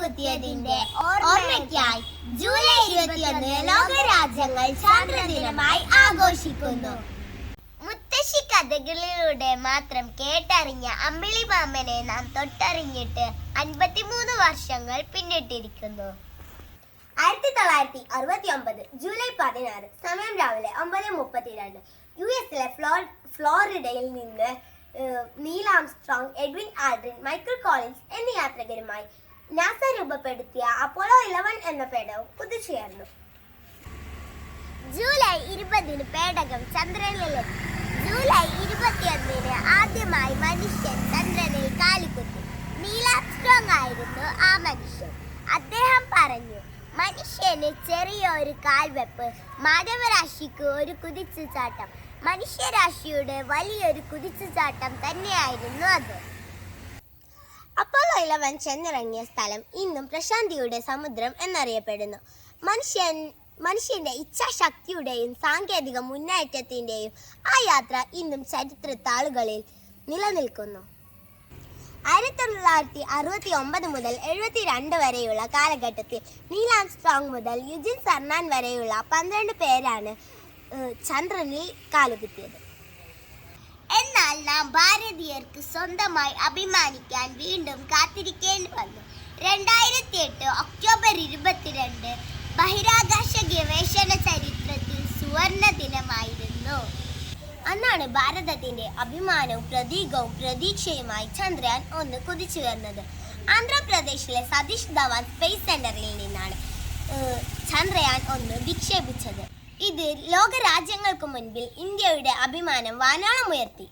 കാലുകുത്തിയതിന്റെ ഓർമ്മയ്ക്കായി ജൂലൈ 21 ലോകരാജ്യങ്ങൾ ചാന്ദ്രദിനമായി ആഘോഷിക്കുന്നു. മുത്തശ്ശി കഥകളിലൂടെ മാത്രം കേട്ടറിഞ്ഞ അമ്പിളിമാമനെ നാം തൊട്ടറിഞ്ഞിട്ട് 53 വർഷങ്ങൾ പിന്നിട്ടിരിക്കുന്നു. 1969 ജൂലൈ 16 സമയം രാവിലെ 9:32 യുഎസിലെ ഫ്ലോറിഡയിൽ നിന്ന് Neil Armstrong, Edwin Aldrin, Michael Collins എന്നീ യാത്രികരുമായി നാസ രൂപപ്പെടുത്തിയ അപ്പോളോ 11 എന്ന പേടകം കുതിച്ചുയർന്നു. ജൂലൈ 20 പേടകം ചന്ദ്രനിലെത്തി. ജൂലൈ 21 ആദ്യമായി മനുഷ്യൻ ചന്ദ്രനിൽ കാലുകുത്തി. നീൽ ആംസ്ട്രോങ് ആയിരുന്നു ആ മനുഷ്യൻ. അദ്ദേഹം പറഞ്ഞു, മനുഷ്യന് ചെറിയൊരു കാൽവെപ്പ്, മാനവരാശിക്ക് ഒരു കുതിച്ചുചാട്ടം, മനുഷ്യരാശിയുടെ വലിയൊരു കുതിച്ചുചാട്ടം തന്നെയായിരുന്നു അത്. അപ്പോളോ 11 ചെന്നിറങ്ങിയ സ്ഥലം ഇന്നും പ്രശാന്തിയുടെ സമുദ്രം എന്നറിയപ്പെടുന്നു. മനുഷ്യന്റെ ഇച്ഛാശക്തിയുടെയും സാങ്കേതിക മുന്നേറ്റത്തിന്റെയും ആ യാത്ര ഇന്നും ചരിത്രത്താളുകളിൽ നിലനിൽക്കുന്നു. 1969 മുതൽ 72 വരെയുള്ള കാലഘട്ടത്തിൽ നീൽ ആംസ്ട്രോങ് മുതൽ യുജിൻ സർനാൻ വരെയുള്ള 12 പേരാണ് ചന്ദ്രനിൽ കാലുകുത്തിയത്. എന്നാൽ നാം ഭാരതീയർക്ക് സ്വന്തമായി അഭിമാനിക്കാൻ വീണ്ടും കാത്തിരിക്കേണ്ടി വന്നു. 2008 ഒക്ടോബർ 22 ബഹിരാകാശ ഗവേഷണ ചരിത്രത്തിൽ സുവർണ ദിനമായിരുന്നു. അന്നാണ് ഭാരതത്തിന്റെ അഭിമാനവും പ്രതീകവും പ്രതീക്ഷയുമായി ചന്ദ്രയാൻ 1 കുതിച്ചുയർന്നത്. ആന്ധ്രാപ്രദേശിലെ സതീഷ് ധവാൻ സ്പേസ് സെന്ററിൽ നിന്നാണ് ചന്ദ്രയാൻ 1 വിക്ഷേപിച്ചത്. ഇത് ലോകരാജ്യങ്ങൾക്ക് മുൻപിൽ ഇന്ത്യയുടെ അഭിമാനം വാനോളമുയർത്തി.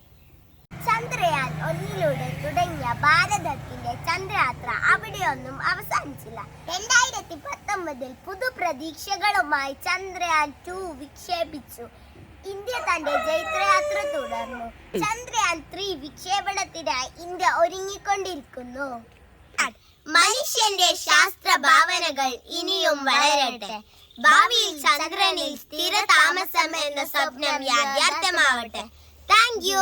ചന്ദ്രയാൻ 1 തുടങ്ങിയ ഭാരതത്തിന്റെ ചന്ദ്രയാത്ര അവിടെയൊന്നും അവസാനിച്ചില്ല. 2019 പുതുപ്രതീക്ഷകളുമായി ചന്ദ്രയാൻ 2 വിക്ഷേപിച്ചു. ഇന്ത്യ തന്റെ ജൈത്രയാത്ര തുടർന്നു. ചന്ദ്രയാൻ 3 വിക്ഷേപണത്തിനായി ഇന്ത്യ ഒരുങ്ങിക്കൊണ്ടിരിക്കുന്നു. മനുഷ്യന്റെ ശാസ്ത്ര ഭാവനകൾ ഇനിയും വളരട്ടെ. ഭാവിയിൽ ചന്ദ്രനിൽ സ്ഥിര താമസം എന്ന സ്വപ്നം യാഥാർത്ഥ്യമാവട്ടെ. Thank you.